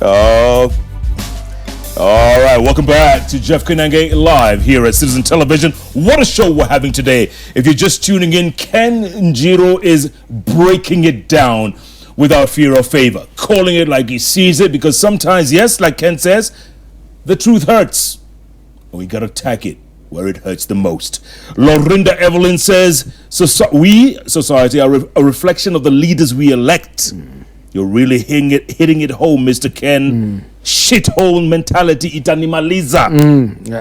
All right, welcome back to Jeff Kanange Live here at Citizen Television. What a show we're having today. If you're just tuning in, Ken Njiro is breaking it down without fear or favor, calling it like he sees it, because sometimes, yes, like Ken says, the truth hurts. We gotta attack it where it hurts the most. Lorinda Evelyn says, we, society, are a reflection of the leaders we elect. You're really hitting it home, Mr. Ken. Shithole mentality itanimaliza.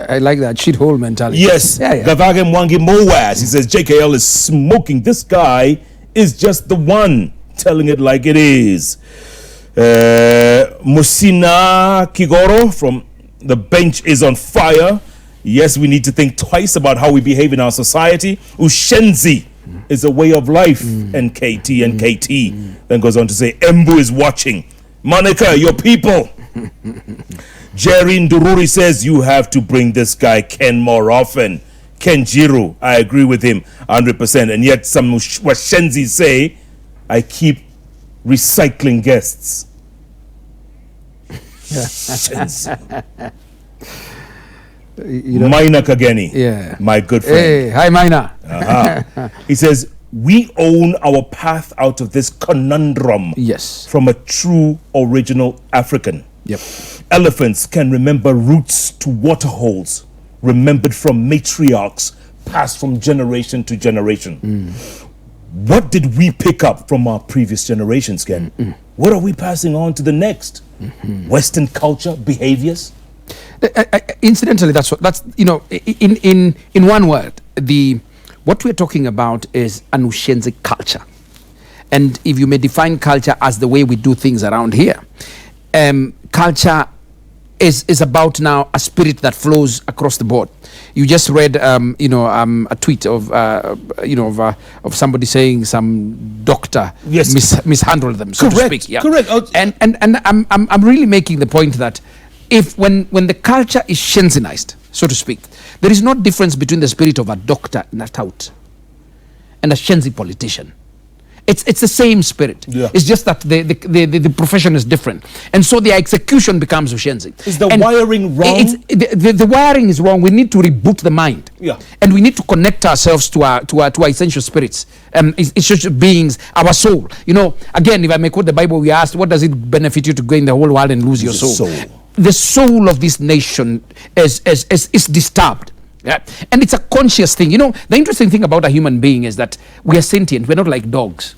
I like that shithole mentality. Yes. Gavage Mwangi Moaz. He says JKL is smoking. This guy is just the one telling it like it is. Musina Kigoro from the bench is on fire. Yes, we need to think twice about how we behave in our society. Ushenzi is a way of life. NKT, NKT. Then goes on to say, Embu is watching. Monica, your people. Jerry Ndururi says, you have to bring this guy Ken more often. Ken Jiru, I agree with him 100%. And yet some Washenzi say, I keep recycling guests. Maina Kageni, my good friend. Hey, hi Maina. He says, we own our path out of this conundrum. Yes. From a true original African. Yep. Elephants can remember roots to waterholes, remembered from matriarchs, passed from generation to generation. What did we pick up from our previous generations, Ken? What are we passing on to the next? Western culture, behaviors? Incidentally, that's in one word, what we're talking about is an Ushenzi culture. And if you may define culture as the way we do things around here, culture is about now a spirit that flows across the board. You just read, a tweet of somebody saying some doctor mishandled them, so to speak. Yeah. Correct. And I'm really making the point that when the culture is Shenzinized, so to speak, there is no difference between the spirit of a doctor in a tout and a Shenzi politician. It's the same spirit. Yeah. It's just that the profession is different, and so the execution becomes Ushenzi. Is the wiring wrong? The wiring is wrong. We need to reboot the mind. Yeah. And we need to connect ourselves to our essential spirits, essential beings, our soul. Again, if I may quote the Bible, we asked, what does it benefit you to gain the whole world and lose your soul? The soul of this nation is disturbed. Yeah. And it's a conscious thing. The interesting thing about a human being is that we are sentient. We're not like dogs.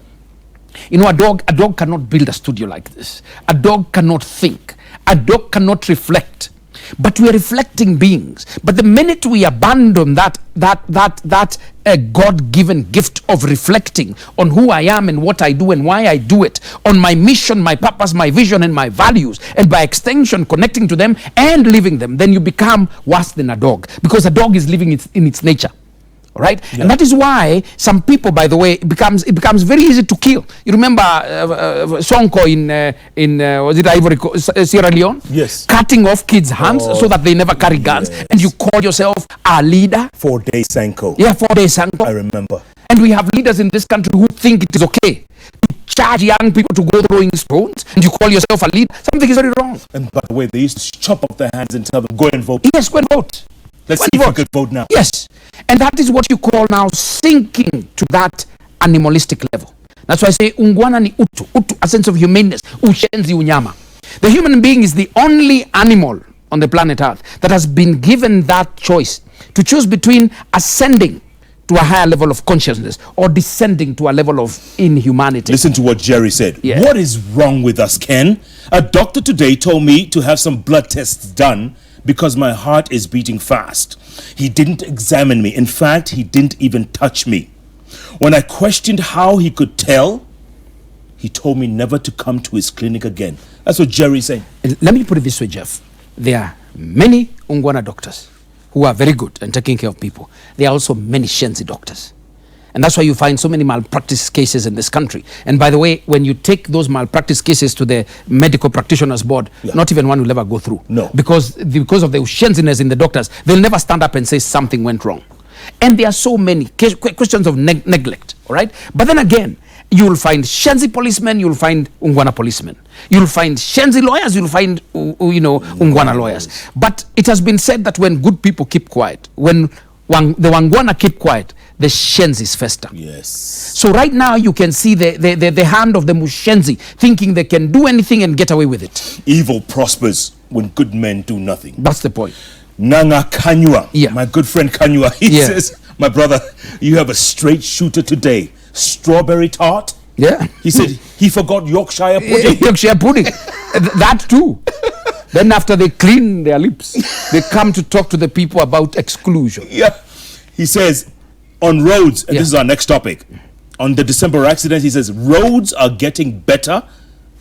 A dog cannot build a studio like this. A dog cannot think. A dog cannot reflect. But we are reflecting beings. But the minute we abandon that God-given gift of reflecting on who I am and what I do and why I do it, on my mission, my purpose, my vision, and my values, and by extension connecting to them and living them, then you become worse than a dog, because a dog is living in its nature. All right. Yeah. And that is why some people, by the way, it becomes very easy to kill. You remember Sonko in was it Ivory Coast, Sierra Leone? Yes. Cutting off kids' hands so that they never carry guns, and you call yourself a leader. 4 days Sanko. Yeah, 4 days Sanko. I remember. And we have leaders in this country who think it is okay to charge young people to go throwing stones, and you call yourself a leader. Something is very wrong. And by the way, they used to chop off their hands and tell them, go and vote. Yes, go and vote. Let's see if we could vote now. Yes. And that is what you call now sinking to that animalistic level. That's why I say Uungwana ni utu, a sense of humaneness, Ushenzi unyama. The human being is the only animal on the planet Earth that has been given that choice to choose between ascending to a higher level of consciousness or descending to a level of inhumanity. Listen to what Jerry said. Yeah. What is wrong with us, Ken? A doctor today told me to have some blood tests done because my heart is beating fast. He didn't examine me. In fact, he didn't even touch me. When I questioned how he could tell, he told me never to come to his clinic again. That's what Jerry's saying. Let me put it this way, Jeff. There are many Uungwana doctors who are very good and taking care of people. There are also many Shenzi doctors. And that's why you find so many malpractice cases in this country. And by the way, when you take those malpractice cases to the medical practitioners board, not even one will ever go through. No. Because of the Ushenziness in the doctors, they'll never stand up and say something went wrong. And there are so many questions of neglect, all right? But then again, You'll find Shenzi policemen, you'll find Uungwana policemen. You'll find Shenzi lawyers, you'll find, Uungwana lawyers. But it has been said that when good people keep quiet, when the Uungwana keep quiet, the Shenzis fester. Yes. So right now you can see the hand of the Ushenzi thinking they can do anything and get away with it. Evil prospers when good men do nothing. That's the point. Nanga Kanywa, My good friend Kanywa, he says, my brother, you have a straight shooter today. Strawberry tart? Yeah. He said he forgot Yorkshire pudding. Yorkshire pudding. That too. Then after they clean their lips, they come to talk to the people about exclusion. Yeah. He says, on roads, and this is our next topic, on the December accident, he says, roads are getting better,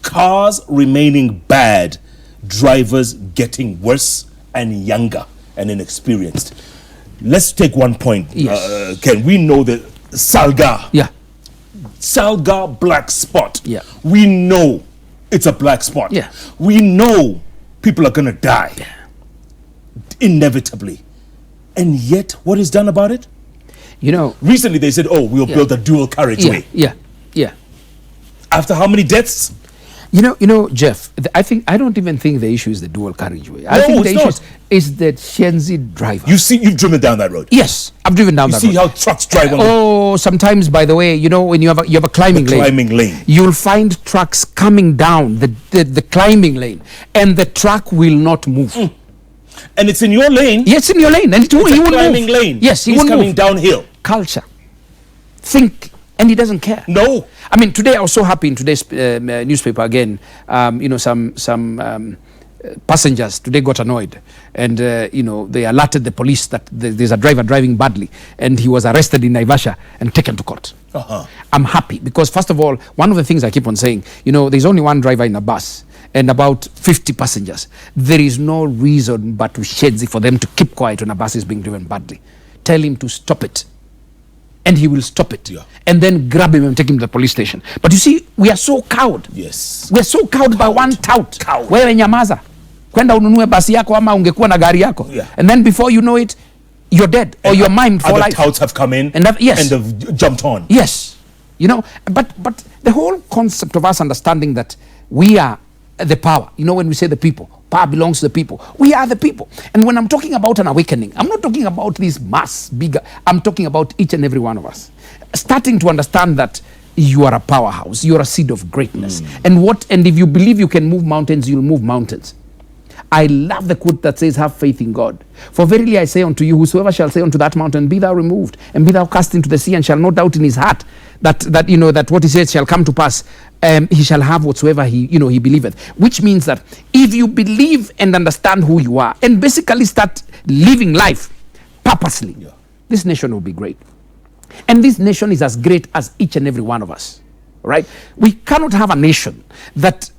cars remaining bad, drivers getting worse and younger and inexperienced. Let's take one point. Yes. Ken, we know that Salga, black spot. Yeah. We know it's a black spot. Yeah. We know people are going to die. Yeah. Inevitably. And yet, what is done about it? Recently they said, we'll build a dual carriageway. Yeah. After how many deaths? Jeff, I don't even think the issue is the dual carriageway. I think the issue is the Shenzi driver. You've driven down that road. Yes, I've driven down that road. You see how trucks drive on sometimes, by the way, when you have a climbing lane, you'll find trucks coming down the climbing lane, and the truck will not move. And it's in your lane. Yes, in your lane, and he will move. Climbing lane. Yes, he's coming downhill. Culture. Think. And he doesn't care. No. I mean, today I was so happy in today's newspaper again. Some passengers today got annoyed, and they alerted the police that there's a driver driving badly, and he was arrested in Naivasha and taken to court. I'm happy because, first of all, one of the things I keep on saying, there's only one driver in a bus and about 50 passengers. There is no reason but to Shenzi for them to keep quiet when a bus is being driven badly. Tell him to stop it. And he will stop it. Yeah. And then grab him and take him to the police station. But you see, we are so cowed. Yes. We are so cowed by one tout. Wewe nyamaza. Kwenda ununue basi yako ama ungekuwa na gari yako. Yeah. And then before you know it, you're dead or you're maimed for life. Other touts have come in and have jumped on. Yes. But the whole concept of us understanding that we are the power, when we say the people, power belongs to the people. We are the people. And when I'm talking about an awakening, I'm not talking about this mass, bigger. I'm talking about each and every one of us. Starting to understand that you are a powerhouse. You are a seed of greatness. And if you believe you can move mountains, you'll move mountains. I love the quote that says, have faith in God. For verily I say unto you, whosoever shall say unto that mountain, be thou removed, and be thou cast into the sea, and shall not doubt in his heart that what he says shall come to pass, he shall have whatsoever he believeth. Which means that if you believe and understand who you are, and basically start living life purposely, this nation will be great. And this nation is as great as each and every one of us. Right? We cannot have a nation that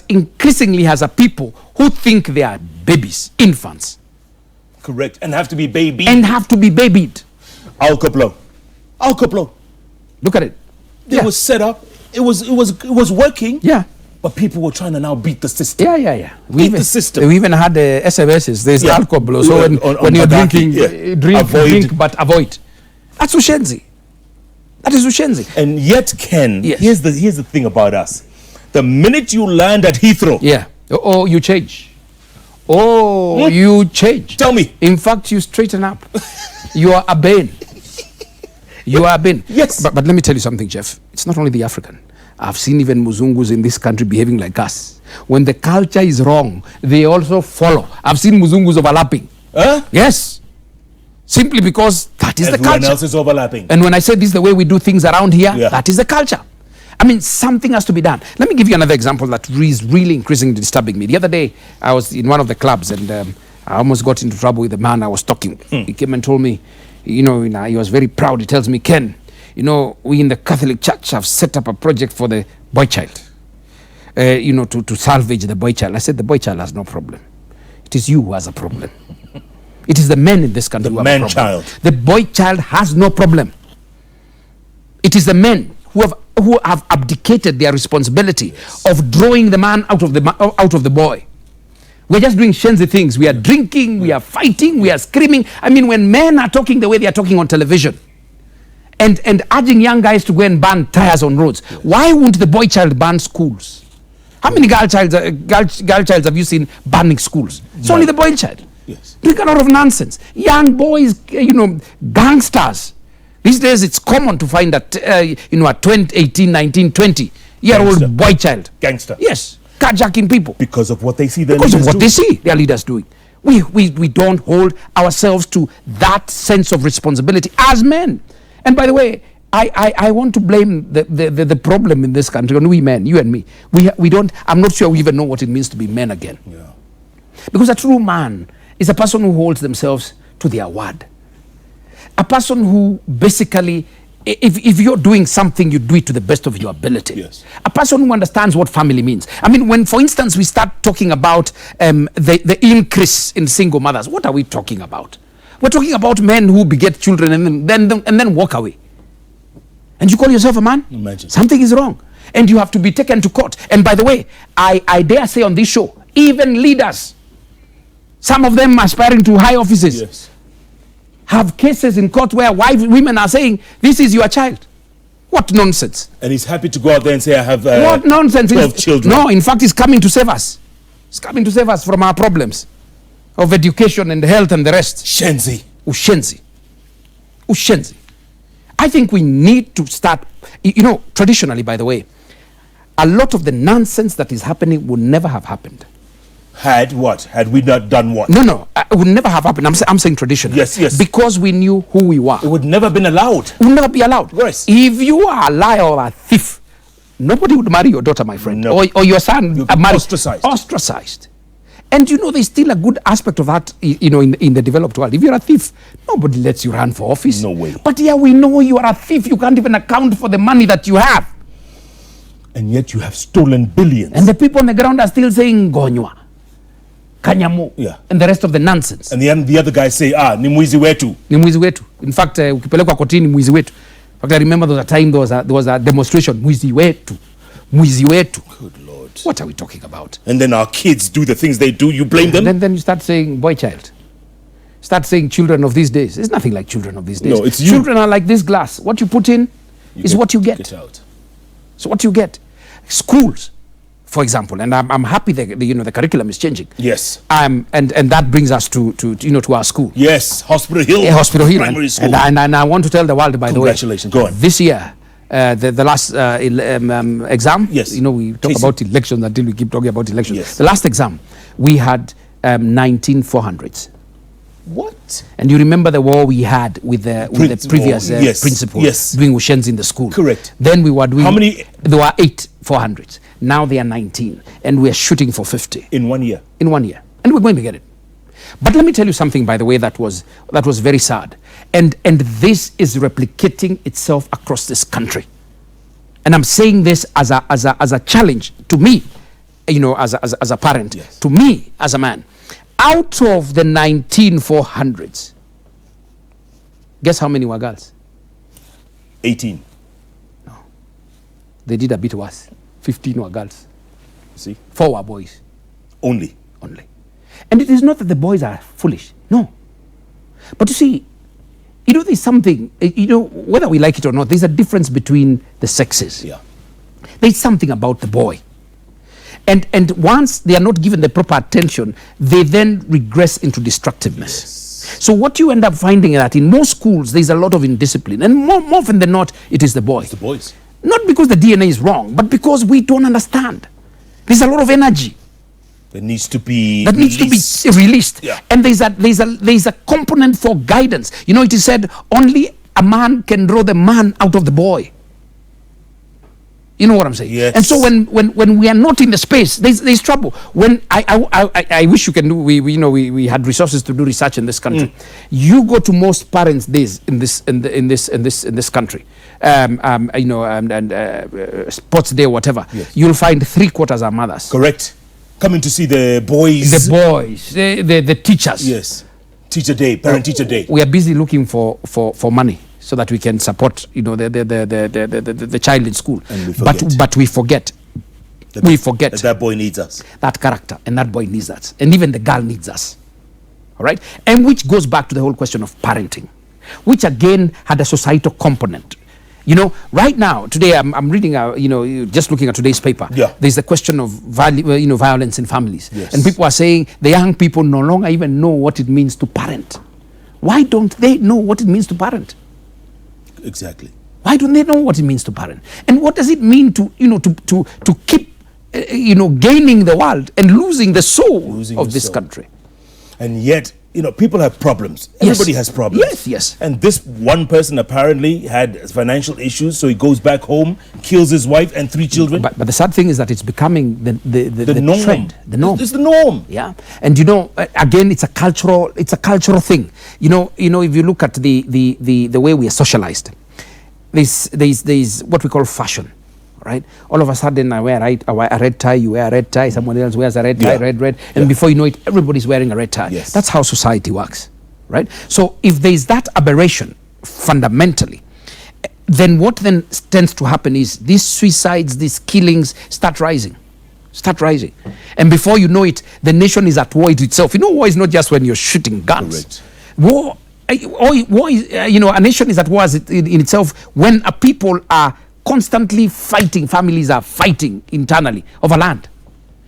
increasingly has a people who think they are babies, infants. Correct. And have to be babied. Al Koplo. Look at it. It was set up. It was working. Yeah. But people were trying to now beat the system. Yeah. Beat the system. We even had the SMSs. There's alcohol. So when you're drinking, drink, but avoid. That's Ushenzi. That is Ushenzi. And yet, Ken, here's the thing about us. The minute you land at Heathrow, you change. You change. Tell me. In fact, you straighten up. You are a Ben. Yes. But let me tell you something, Jeff. It's not only the African. I've seen even Muzungus in this country behaving like us. When the culture is wrong, they also follow. I've seen Muzungus overlapping. Yes. Simply because that is the culture. Everyone else is overlapping. And when I say this is the way we do things around here, that is the culture. I mean, something has to be done. Let me give you another example that is really increasingly disturbing me. The other day, I was in one of the clubs and I almost got into trouble with the man I was talking with. He came and told me, he was very proud. He tells me, Ken, we in the Catholic Church have set up a project for the boy child, to salvage the boy child. I said, the boy child has no problem. It is you who has a problem. It is the men in this country who have a problem. Child. The boy child has no problem. It is the men who have abdicated their responsibility of drawing the man out of the boy. We're just doing Shenzi things. We are drinking, we are fighting, we are screaming. I mean, when men are talking the way they are talking on television, and urging young guys to go and burn tires on roads. Yes. Why won't the boy child burn schools? How many girl childs have you seen burning schools? It's only the boy child. Yes. Drink a lot of nonsense. Young boys, gangsters. These days it's common to find that, a 18, 19, 20-year-old boy child. Gangster. Yes. Carjacking people. Because of what they see their because leaders of what doing. they see their leaders doing. We don't hold ourselves to that sense of responsibility as men. And by the way, I want to blame the problem in this country on we men, you and me. We don't, I'm not sure we even know what it means to be men again. Yeah. Because a true man is a person who holds themselves to their word. A person who basically, if you're doing something, you do it to the best of your ability. Yes. A person who understands what family means. I mean, when, for instance, we start talking about the increase in single mothers, what are we talking about? We're talking about men who beget children and then walk away. And you call yourself a man? Imagine. Something is wrong. And you have to be taken to court. And by the way, I dare say on this show, even leaders, some of them aspiring to high offices, yes, have cases in court where women are saying, this is your child. What nonsense. And he's happy to go out there and say, I have what nonsense. 12 children. No, in fact, he's coming to save us. He's coming to save us from our problems of education and health and the rest. Shenzi. Ushenzi. Ushenzi. I think we need to start, traditionally, by the way, a lot of the nonsense that is happening would never have happened. Had what? Had we not done what? No, it would never have happened. I'm saying traditionally. Yes. Because we knew who we were. It would never have been allowed. It would never be allowed. Yes. If you are a liar or a thief, nobody would marry your daughter, my friend. No. Or your son. You'd be ostracized. Ostracized. And there's still a good aspect of that, in the developed world. If you're a thief, nobody lets you run for office. No way. But here we know you are a thief. You can't even account for the money that you have. And yet you have stolen billions. And the people on the ground are still saying, Gonywa, Kanyamu, Yeah. and the rest of the nonsense. And the other guys say, ni mwizi wetu. Ni mwizi wetu. In fact, ukipelekwa kotini mwizi wetu. In fact, I remember there was a time there was a demonstration, mwizi wetu. Mwizi wetu. Good Lord. What are we talking about? And then our kids do the things they do, you blame them? Then you start saying boy child. Start saying children of these days. It's nothing like children of these days. No, it's you. Children are like this glass. What you put in is what you get. Get out. So what you get. Schools, for example, and I'm happy that the curriculum is changing. Yes. And that brings us to our school. Yes, Hospital Hill. Yeah, Hospital Hill. Primary school. And I want to tell the world, by the way. Congratulations. Go on. This year, the last exam. Yes. We talk about elections until we keep talking about elections. Yes. The last exam, we had 19 400s. What? And you remember the war we had with the previous principal doing Ushenzi in the school. Correct. Then we were doing. How many? There were 8 400s. Now they are 19, and we are shooting for 50 In 1 year. in 1 year, and we're going to get it. But let me tell you something, by the way, that was very sad, and this is replicating itself across this country. And I'm saying this as a challenge to me, as a parent, Yes. to me as a man. Out of the 19 400s, guess how many were girls? 18. They did a bit worse. 15 were girls. See? 4 were boys. Only. And it is not that the boys are foolish. No. But you see, there's something, whether we like it or not, there's a difference between the sexes. Yeah. There's something about the boy. And once they are not given the proper attention, they then regress into destructiveness. Yes. So what you end up finding is that in most schools, there's a lot of indiscipline. And more often than not, it is the boy. It's the boys. Not because the DNA is wrong, but because we don't understand. There's a lot of energy That needs to be released. Yeah. And there's a component for guidance. It is said only a man can draw the man out of the boy. You know what I'm saying? Yes. And so when we are not in the space, there's trouble. When I wish you can do, we had resources to do research in this country. You go to most parents' days in this country, sports day, whatever. Yes. You'll find 3/4 are mothers. Correct. Coming to see the boys. The teachers. Yes. Teacher day, parent teacher day. We are busy looking for money so that we can support the child in school. And we forget. But we forget. That boy needs us. That character, and that boy needs us, and even the girl needs us. All right, and which goes back to the whole question of parenting. which again had a societal component. You know, right now, today, I'm reading, just looking at today's paper. Yeah. There's the question of violence in families. Yes. And people are saying the young people no longer even know what it means to parent. Why don't they know what it means to parent? Exactly. Why don't they know what it means to parent? And what does it mean to keep, gaining the world and losing the soul of this country? And yet, people have problems. Everybody has problems. Yes, yes. And this one person apparently had financial issues, so he goes back home, kills his wife and 3 children. But the sad thing is that it's becoming the norm. trend, the norm. It's the norm. Yeah, and again, it's a cultural thing. If you look at the way we are socialized, there's what we call fashion. Right, all of a sudden I wear a red tie, you wear a red tie, someone else wears a red tie, red, and before you know it, everybody's wearing a red tie. Yes. That's how society works, right? So if there's that aberration fundamentally, then what then tends to happen is these suicides, these killings start rising, and before you know it, the nation is at war with itself. War is not just when you're shooting guns. Correct. War is, a nation is at war in itself when a people are constantly fighting, families are fighting internally over land.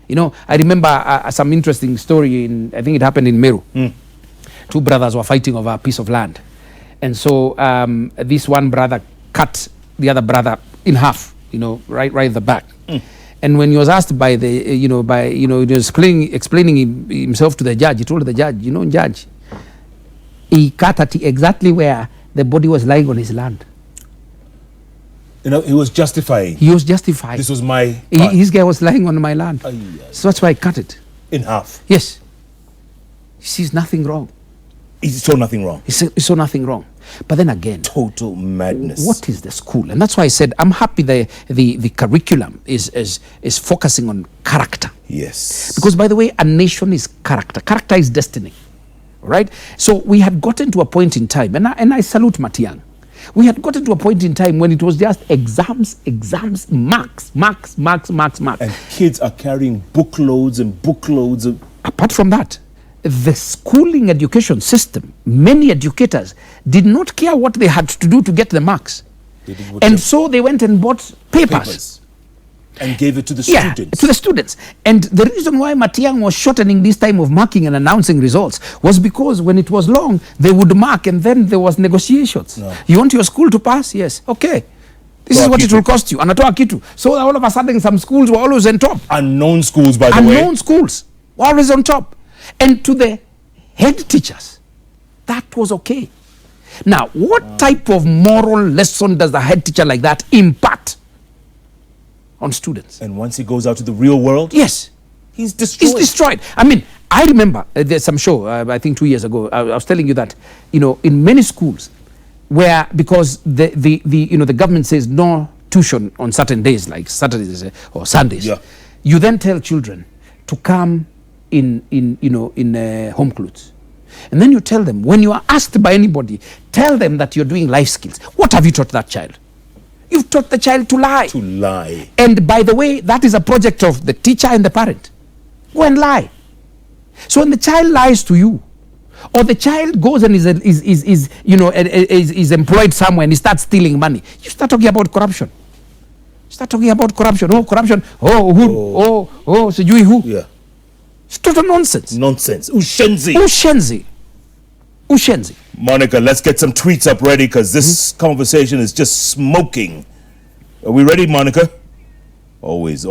I remember some interesting story I think it happened in Meru. 2 brothers were fighting over a piece of land. And so this one brother cut the other brother in half, right at the back. And when he was asked by he was explaining himself to the judge, he told the judge, judge, he cut at exactly where the body was lying on his land. He was justifying. He was justifying. This was my... His guy was lying on my land. So that's why I cut it. In half? Yes. He sees nothing wrong. He saw nothing wrong? He saw nothing wrong. But then again... Total madness. What is the school? And that's why I said, I'm happy the curriculum is focusing on character. Yes. Because, by the way, a nation is character. Character is destiny. Right? So we had gotten to a point in time, and I salute Matiang. We had gotten to a point in time when it was just exams, marks. And kids are carrying bookloads and bookloads of... Apart from that, the schooling education system, many educators did not care what they had to do to get the marks. And so they went and bought papers. And gave it to the students. To the students. And the reason why Matiang was shortening this time of marking and announcing results was because when it was long, they would mark and then there was negotiations. No. You want your school to pass? Yes. Okay. This is what it will cost you. Anatoa kitu. So all of a sudden, some schools were always on top. Unknown schools, by the way. Unknown schools were always on top. And to the head teachers, that was okay. Now, what type of moral lesson does the head teacher like that impart on students? And once he goes out to the real world, yes, he's destroyed. I mean, I remember there's some show, I think 2 years ago, I was telling you that, in many schools, where because the government says no tuition on certain days, like Saturdays or Sundays, you then tell children to come in home clothes. And then you tell them, when you are asked by anybody, tell them that you're doing life skills. What have you taught that child? You've taught the child to lie. To lie. And by the way, that is a project of the teacher and the parent. Go and lie. So when the child lies to you, or the child goes and is employed somewhere and he starts stealing money, you start talking about corruption. Oh, corruption. Oh, who? Oh, sijui who. Yeah. It's total nonsense. Ushenzi. Monica, let's get some tweets up ready because this conversation is just smoking. Are we ready, Monica? Always.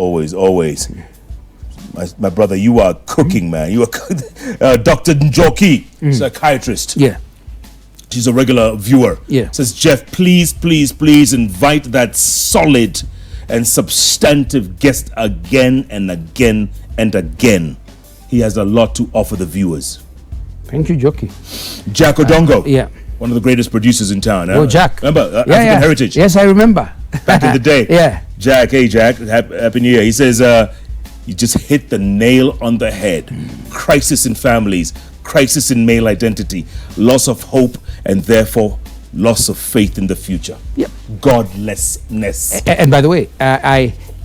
My brother, you are cooking, man. You are Dr. Njoki, psychiatrist. Yeah. She's a regular viewer. Yeah. Says, Jeff, please invite that solid and substantive guest again and again and again. He has a lot to offer the viewers. Thank you, Joki. Jack Odongo. Yeah. One of the greatest producers in town. Oh, Jack. Remember, African Heritage. Yes, I remember. Back in the day. Yeah. Jack, hey, Jack. Happy New Year. He says, you just hit the nail on the head. Crisis in families, crisis in male identity, loss of hope, and therefore loss of faith in the future. Yep. Godlessness. And by the way,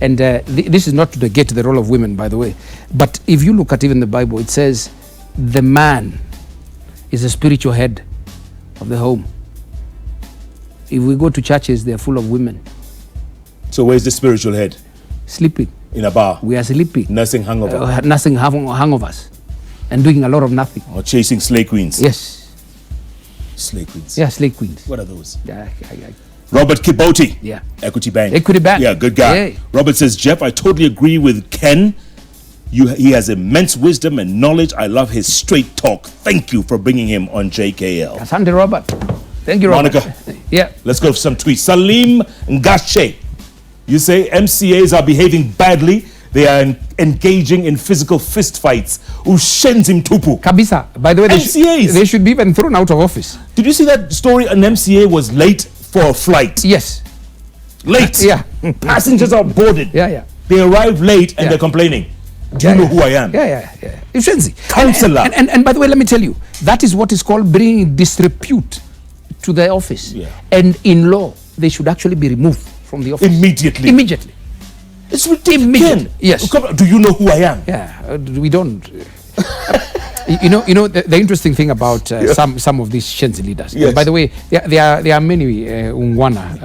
this is not to negate the role of women, by the way, but if you look at even the Bible, it says the man is the spiritual head of the home. If we go to churches, they're full of women So where's the spiritual head? sleeping. In a bar, We are sleeping, nursing hangover, nursing hangovers, and doing a lot of nothing. or chasing slay queens. Yes, Slay queens. yeah, slave queens. What are those? Yeah, Robert Kiboti. yeah. Equity Bank. Equity Bank. Yeah, good guy. Yeah. Robert says, Jeff, I totally agree with Ken. He has immense wisdom and knowledge. I love his straight talk. Thank you for bringing him on JKL. Asante Robert. Thank you, Robert. Monica. Yeah. Let's go for some tweets. Salim Ngache. You say MCAs are behaving badly. They are engaging in physical fist fights. Ushenzi mtupu. Kabisa. By the way, MCAs. they should be even thrown out of office. Did you see that story? An MCA was late for a flight. Yes. Late. Yeah. Passengers are boarded. Yeah, yeah. They arrive late and Yeah. they're complaining. Do Yeah, you know yeah. who I am? Yeah. Ushenzi. Counselor. And by the way, let me tell you, that is what is called bringing disrepute to the office. Yeah. And in law, they should actually be removed from the office. Immediately. Immediately. It's ridiculous. Immediately. Yes. Do you know who I am? Yeah, we don't. You know the interesting thing about some of these Shenzi leaders. Yes. By the way, there are many Uungwana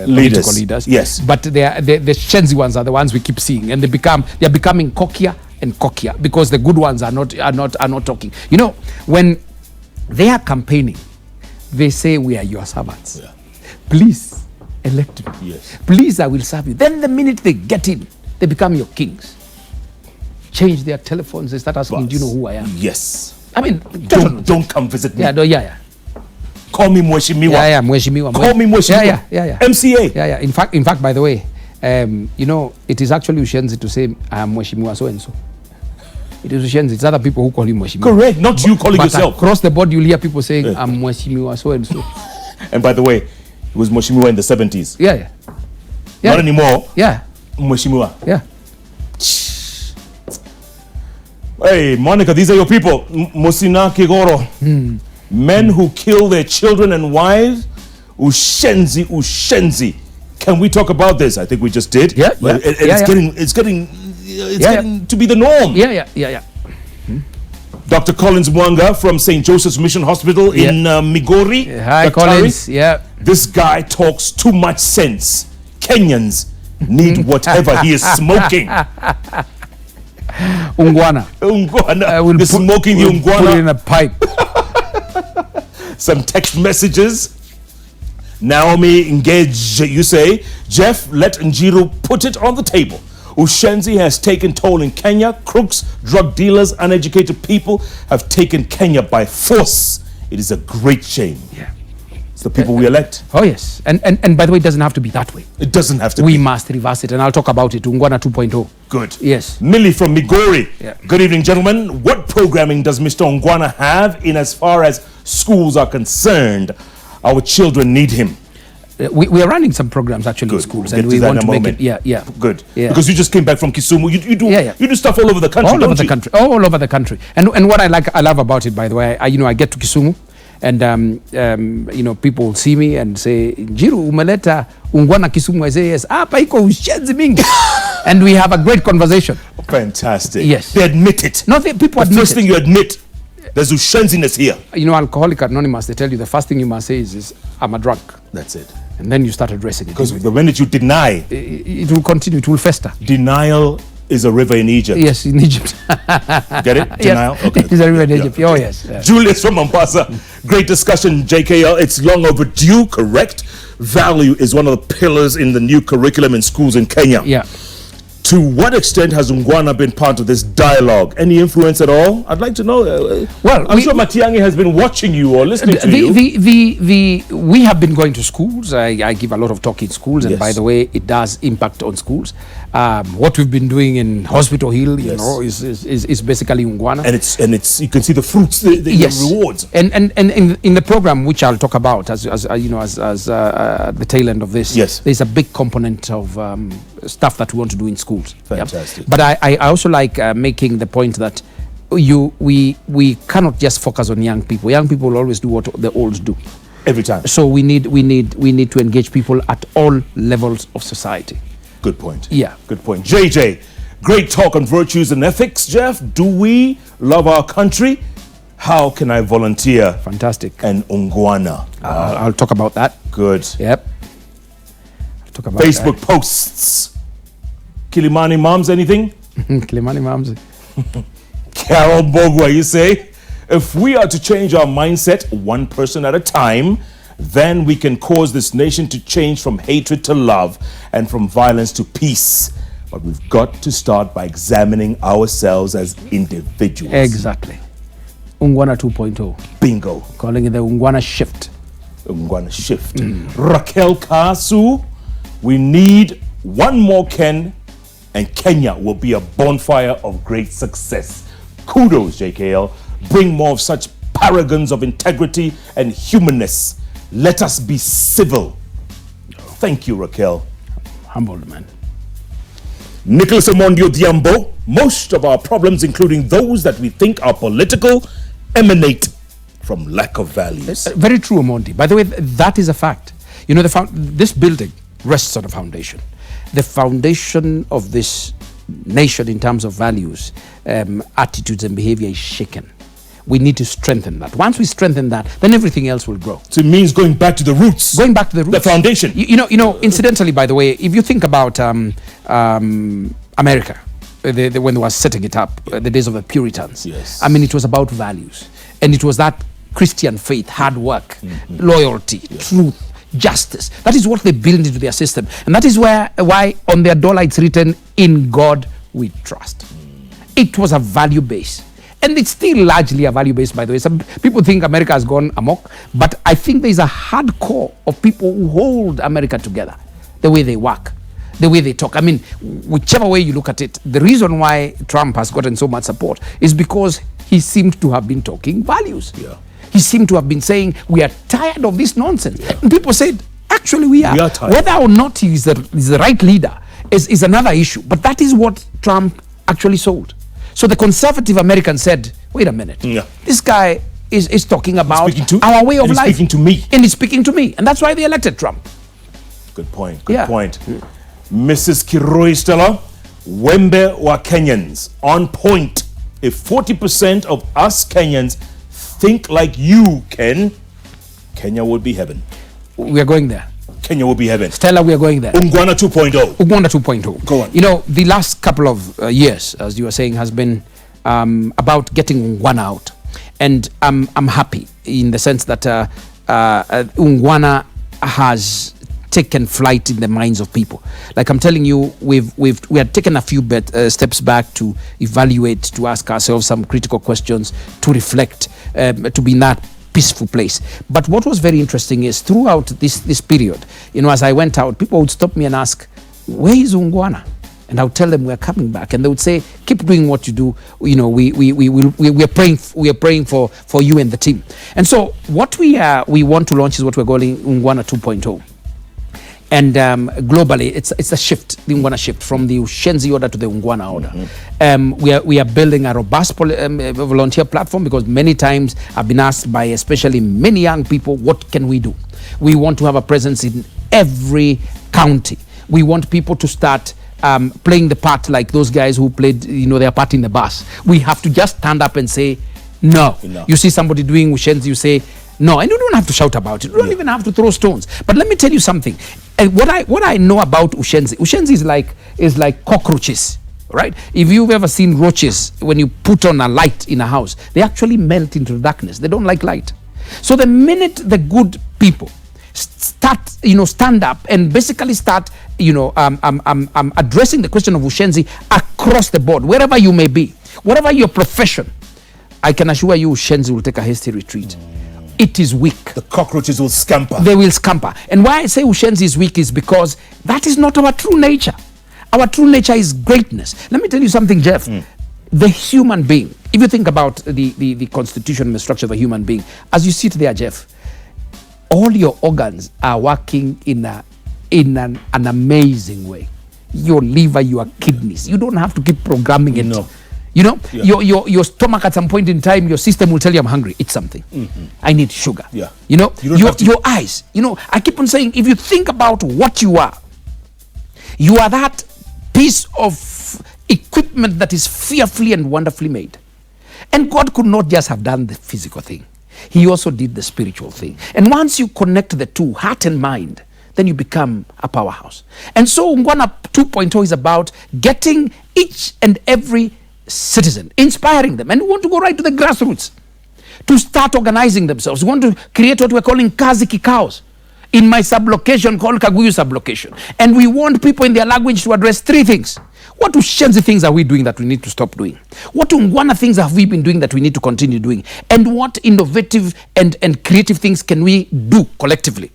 political leaders. Yes. But the Shenzi ones are the ones we keep seeing, and they are becoming cockier and cockier because the good ones are not talking. You know, when they are campaigning, they say we are your servants. Yeah. Please elect me. Yes. Please, I will serve you. Then the minute they get in, they become your kings. Change their telephones. They start asking, do you know who I am? Yes. I mean, Don't come visit me. yeah. Call me Mweshimiwa. Yeah, Mheshimiwa. Call me Mweshimiwa. Yeah. MCA. Yeah. In fact, by the way, you know, it is actually Ushenzi to say I am Mheshimiwa so and so. It is Ushenzi. It's other people who call him Mheshimiwa. Correct. Not you calling But yourself. across the board, you'll hear people saying I'm Mheshimiwa so and so. And by the way, it was Mweshimiwa in the 70s. Yeah. Not anymore. Yeah. Mweshimiwa. Yeah. Hey, Monica, these are your people. Musina Kigoro. Men who kill their children and wives. Ushenzi. Can we talk about this? I think we just did. Yeah, But yeah. it's getting to be the norm. Yeah. Dr. Collins Mwanga from St. Joseph's Mission Hospital in Migori. Hi, Daktari. Collins. Yeah. This guy talks too much sense. Kenyans need whatever he is smoking. Uungwana. Uungwana. The smoking the we'll put it in Uungwana. a pipe. Some text messages. Naomi engage. You say, Jeff, let Njiru put it on the table. Ushenzi has taken toll in Kenya. Crooks, drug dealers, uneducated people have taken Kenya by force. It is a great shame. Yeah. It's the people we elect. Oh yes. And by the way, it doesn't have to be that way. It doesn't have to We be. must reverse it, and I'll talk about it. Uungwana 2.0. Good. Yes. Millie from Migori. Yeah. Good evening, gentlemen. What programming does Mr. Uungwana have in as far as schools are concerned? Our children need him. We are running some programs actually in Good. schools, We'll and get to we that want in to a make moment. it. Yeah. Good. Yeah. Because you just came back from Kisumu. You do Yeah. you do stuff all over the country, All don't over the you? country. All over the country. And what I love about it, by the way, I get to Kisumu, and you know, people will see me and say, Njiru, umeleta Uungwana Kisumu. I say, yes. Hapa iko Ushenzi mingi. And we have a great conversation. Fantastic. Yes. They admit it. No, people The admit first it. thing you admit, there's Ushenziness here. You know, Alcoholic Anonymous, they tell you the first thing you must say is I'm a drunk. That's it. And then you start addressing it. Because the minute you deny, It will continue, it will fester. denial is a river in Egypt. Yes, in Egypt. Get it? Denial? Yes. It's a river in Egypt. Oh, yes. Julius from Mombasa. Great discussion, JKL. It's long overdue, correct? Value is one of the pillars in the new curriculum in schools in Kenya. Yeah. To what extent has Uungwana been part of this dialogue? Any influence at all? I'd like to know. Well, I'm sure Matiang'i has been watching you or listening to you. We have been going to schools. I give a lot of talk in schools, and Yes. by the way, it does impact on schools. What we've been doing in Hospital Hill, you Yes. know, is basically Uungwana. And it's you can see the fruits, the rewards. And in the program, which I'll talk about as you know, as the tail end of this, Yes. there's a big component of stuff that we want to do in schools. Yep. Fantastic. But I also like making the point that we cannot just focus on young people. Young people will always do what the old do. Every time. So we need to engage people at all levels of society. Good point. Yeah. Good point. JJ, great talk on virtues and ethics, Jeff. Do we love our country? How can I volunteer? Fantastic. And Uungwana. I'll talk about that. Good. Yep. I'll talk about Facebook posts. Kilimani Moms, anything? Kilimani Moms. Carol Bogwa, you say? If we are to change our mindset one person at a time, then we can cause this nation to change from hatred to love and from violence to peace. But we've got to start by examining ourselves as individuals. Exactly. Uungwana 2.0. Bingo. Calling it the Uungwana shift. Uungwana shift. Raquel Kasu, we need one more Ken, and Kenya will be a bonfire of great success. Kudos, JKL. Bring more of such paragons of integrity and humanness. Let us be civil. Thank you, Raquel. Humbled, man. Nicholas Amondio Diambo, most of our problems, including those that we think are political, emanate from lack of values. Very true, Amondi. By the way, that is a fact. You know, this building rests on a foundation. The foundation of this nation in terms of values, attitudes and behavior is shaken. We need to strengthen that. Once we strengthen that, then everything else will grow. So it means going back to the roots. Going back to the roots. The foundation. You know, incidentally, by the way, if you think about America, when they were setting it up, the days of the Puritans, yes. I mean, it was about values. And it was that Christian faith, hard work, loyalty, truth, justice. That is what they built into their system. And that is why on their dollar it's written, "In God we trust." It was a value base. And it's still largely a value base, by the way. Some people think America has gone amok, but I think there's a hardcore of people who hold America together. The way they work, the way they talk. I mean, whichever way you look at it, the reason why Trump has gotten so much support is because he seemed to have been talking values. Yeah. He seemed to have been saying, we are tired of this nonsense. Yeah. And people said, actually we are. We are tired. Whether or not he is the right leader is another issue. But that is what Trump actually sold. So the conservative Americans said, wait a minute, this guy is talking about our way of life. He's speaking to me. And he's speaking to me. And that's why they elected Trump. Good point, good point. Mrs. Kiroi Stella, Wembe wa Kenyans, on point. If 40% of us Kenyans think like you, Ken, Kenya would be heaven. We are going there. Kenya will be heaven. Stella, we are going there. Uungwana 2.0. Uungwana 2.0. Go on. You know, the last couple of years, as you were saying, has been about getting Uungwana out. And I'm happy in the sense that Uungwana has taken flight in the minds of people. Like I'm telling you, we had taken a few steps back to evaluate, to ask ourselves some critical questions, to reflect, to be in that peaceful place. But what was very interesting is throughout this period, you know, as I went out, people would stop me and ask, where is Uungwana? And I would tell them we're coming back, and they would say, keep doing what you do. You know, we are praying for you and the team. And so what we want to launch is what we're calling Uungwana 2.0. And globally, it's a shift, the Uungwana shift from the Ushenzi order to the Uungwana order. We are building a robust volunteer platform because many times I've been asked by especially many young people, what can we do? We want to have a presence in every county. We want people to start playing the part like those guys who played, you know, their part in the bus. We have to just stand up and say, no. You see somebody doing Ushenzi, you say, no, and you don't have to shout about it. You don't even have to throw stones. But let me tell you something. What I know about Ushenzi is like cockroaches, right? If you've ever seen roaches, when you put on a light in a house, they actually melt into the darkness. They don't like light. So the minute the good people stand up and basically start, addressing the question of Ushenzi across the board, wherever you may be, whatever your profession, I can assure you Ushenzi will take a hasty retreat. It is weak. The cockroaches will scamper. They will scamper. And why I say Ushenzi is weak is because that is not our true nature. Our true nature is greatness. Let me tell you something, Jeff. The human being, if you think about the constitution and the structure of a human being, as you sit there, Jeff, all your organs are working in an amazing way. Your liver, your kidneys. You don't have to keep programming it. No. You know, your stomach at some point in time, your system will tell you, I'm hungry, eat something. I need sugar. Yeah. You know, your eyes. You know, I keep on saying, if you think about what you are that piece of equipment that is fearfully and wonderfully made. And God could not just have done the physical thing. He also did the spiritual thing. And once you connect the two, heart and mind, then you become a powerhouse. And so Uungwana 2.0 is about getting each and every citizen, inspiring them. And we want to go right to the grassroots to start organizing themselves. We want to create what we're calling kazi kikaos in my sublocation called Kaguyu sublocation. And we want people in their language to address three things. What Ushenzi things are we doing that we need to stop doing? What Uungwana things have we been doing that we need to continue doing? And what innovative and creative things can we do collectively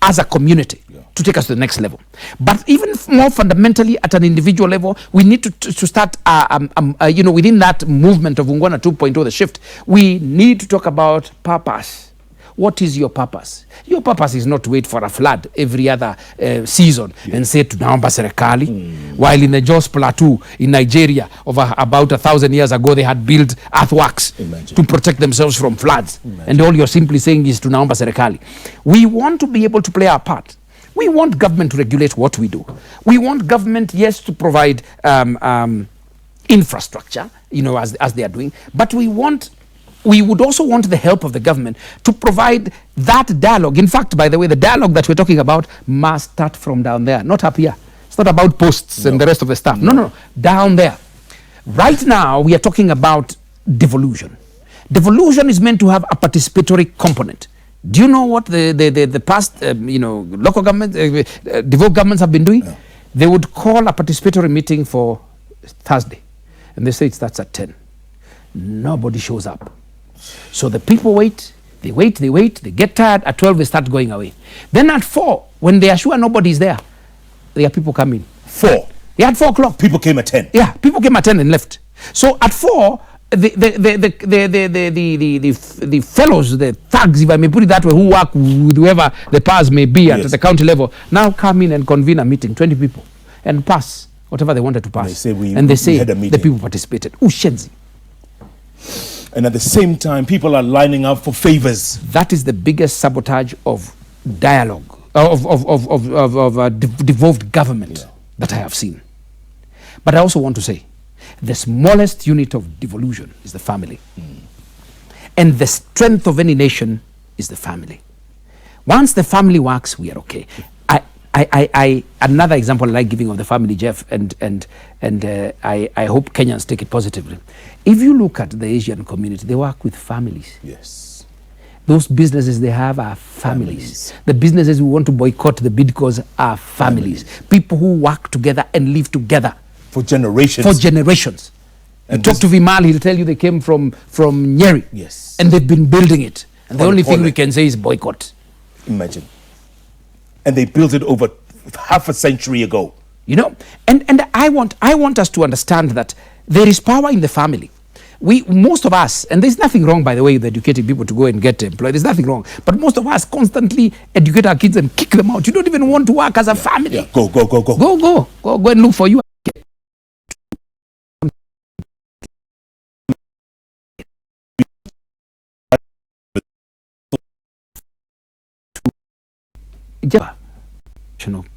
as a community to take us to the next level? But even more fundamentally, at an individual level, we need to start, within that movement of Uungwana 2.0, the shift, we need to talk about purpose. What is your purpose? Your purpose is not to wait for a flood every other season and say tunaomba serikali. While in the Jos Plateau in Nigeria, over about 1,000 years ago, they had built earthworks to protect themselves from floods. And all you're simply saying is tunaomba serikali. We want to be able to play our part. We want government to regulate what we do. We want government, yes, to provide infrastructure, as they are doing, but we would also want the help of the government to provide that dialogue. In fact, by the way, the dialogue that we're talking about must start from down there, not up here. It's not about posts and the rest of the stuff. No. Down there. Right now, we are talking about devolution. Devolution is meant to have a participatory component. Do you know what the past, local government, devolved governments have been doing? Yeah. They would call a participatory meeting for Thursday, and they say it starts at 10. Nobody shows up. So the people wait, they get tired. At 12, they start going away. Then at 4, when they are sure nobody's there are people coming. 4? Yeah, at 4 o'clock. People came at 10? Yeah, people came at 10 and left. So at 4, the fellows, the thugs, if I may put it that way, who work with whoever the powers may be at the county level, now come in and convene a meeting, 20 people, and pass whatever they wanted to pass. They say the people participated. Ushenzi. And at the same time, people are lining up for favors. That is the biggest sabotage of dialogue, of devolved government that I have seen. But I also want to say, the smallest unit of devolution is the family. And the strength of any nation is the family. Once the family works, we are okay. Another example I like giving of the family, Jeff, and I hope Kenyans take it positively. If you look at the Asian community, they work with families. Yes. Those businesses they have are families. The businesses we want to boycott, the bidcos, are families. People who work together and live together. For generations. And talk to Vimal, he'll tell you they came from Nyeri. Yes. And they've been building it. And the only thing we can say is boycott. Imagine. And they built it over half a century ago. And I want us to understand that there is power in the family. Most of us, and there's nothing wrong, by the way, with educating people to go and get employed. There's nothing wrong. But most of us constantly educate our kids and kick them out. You don't even want to work as a family. Yeah. Go. Go and look for you.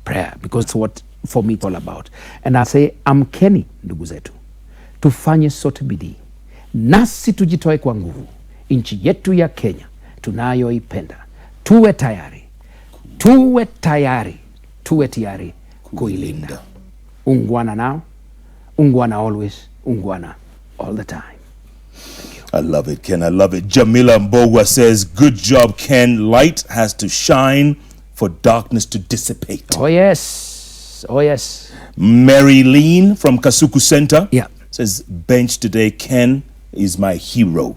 Prayer, because it's what for me it's all about. And I say amkeni ndugu zetu, tufanye sote bidii, nasi tujitoe kwa nguvu. Nchi yetu ya Kenya tunayoipenda, tuwe tayari kuilinda. Uungwana now, Uungwana always, Uungwana all the time. Thank you. I love it, Ken. I love it. Jamila Mbogwa says, good job, Ken. Light has to shine for darkness to dissipate. Oh yes. Mary Lean from Kasuku Center says, bench today, Ken is my hero.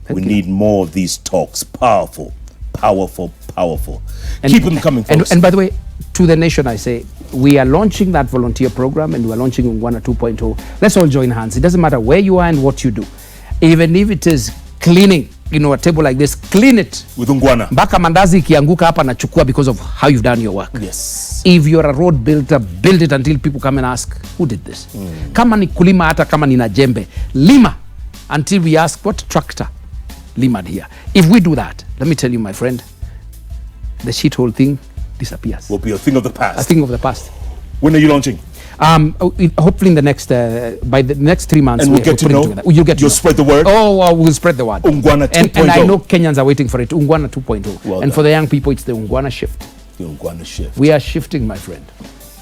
We need more of these talks. Powerful. And keep them coming, folks. And by the way, to the nation I say, we are launching that volunteer program, and we are launching Uungwana 2.0. Let's all join hands. It doesn't matter where you are and what you do. Even if it is cleaning, a table like this, clean it. With Uungwana. Mpaka mandazi ikianguka hapa na chukua because of how you've done your work. Yes. If you're a road builder, build it until people come and ask, who did this? Kama ni kulima, hata kama ni na jembe, lima until we ask, what tractor limaed here? If we do that, let me tell you, my friend, the shithole thing disappears. Will be a thing of the past. A thing of the past. When are you launching? Hopefully in the next, by the next 3 months, And we'll get to know. You'll get to You'll know. spread the word. We'll spread the word. Uungwana 2.0. And I know Kenyans are waiting for it. Uungwana 2.0. Well and done. for the young people, it's the Uungwana shift. The Uungwana shift. We are shifting, my friend.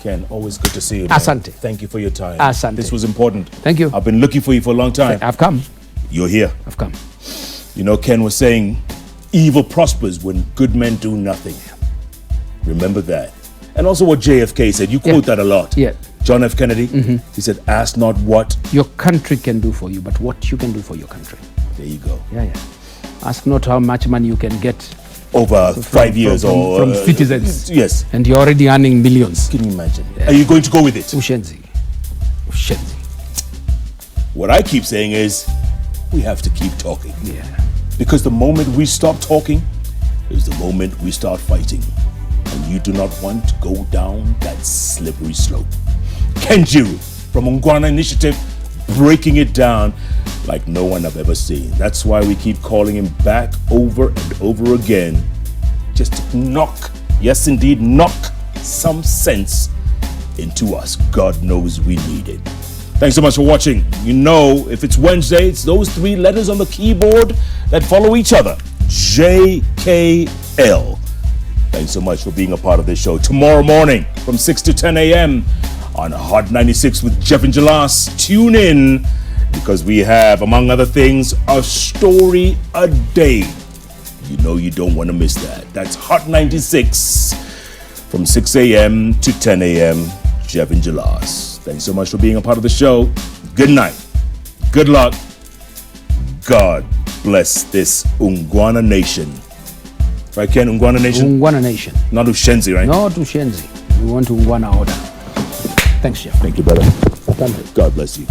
Ken, always good to see you. Man. Asante. Thank you for your time. Asante. This was important. Thank you. I've been looking for you for a long time. I've come. You're here. I've come. You know, Ken was saying, evil prospers when good men do nothing. Remember that. And also what JFK said. You quote that a lot. Yeah. John F. Kennedy, he said, ask not what Your country can do for you, but what you can do for your country. There you go. Yeah. Ask not how much money you can get Over 5 years from citizens. Yes. And you're already earning millions. Can you imagine? Are you going to go with it? Ushenzi. What I keep saying is, we have to keep talking. Yeah. Because the moment we stop talking is the moment we start fighting. And you do not want to go down that slippery slope. Kenjiru from Uungwana Initiative, breaking it down like no one I've ever seen. That's why we keep calling him back over and over again. Just to knock, yes indeed, knock some sense into us. God knows we need it. Thanks so much for watching. You know, if it's Wednesday, it's those 3 letters on the keyboard that follow each other. JKL. Thanks so much for being a part of this show. Tomorrow morning from 6 to 10 a.m. on Hot 96 with Jeff and Jalas. Tune in because we have, among other things, a story a day. You know you don't want to miss that. That's Hot 96 from 6 a.m. to 10 a.m. Jeff and Jalas. Thanks so much for being a part of the show. Good night. Good luck. God bless this Uungwana nation. Right, Ken? Uungwana nation? Uungwana nation. Not Ushenzi, right? Not Ushenzi. We want Uungwana order. Thanks, Jeff. Thank you, brother. God bless you.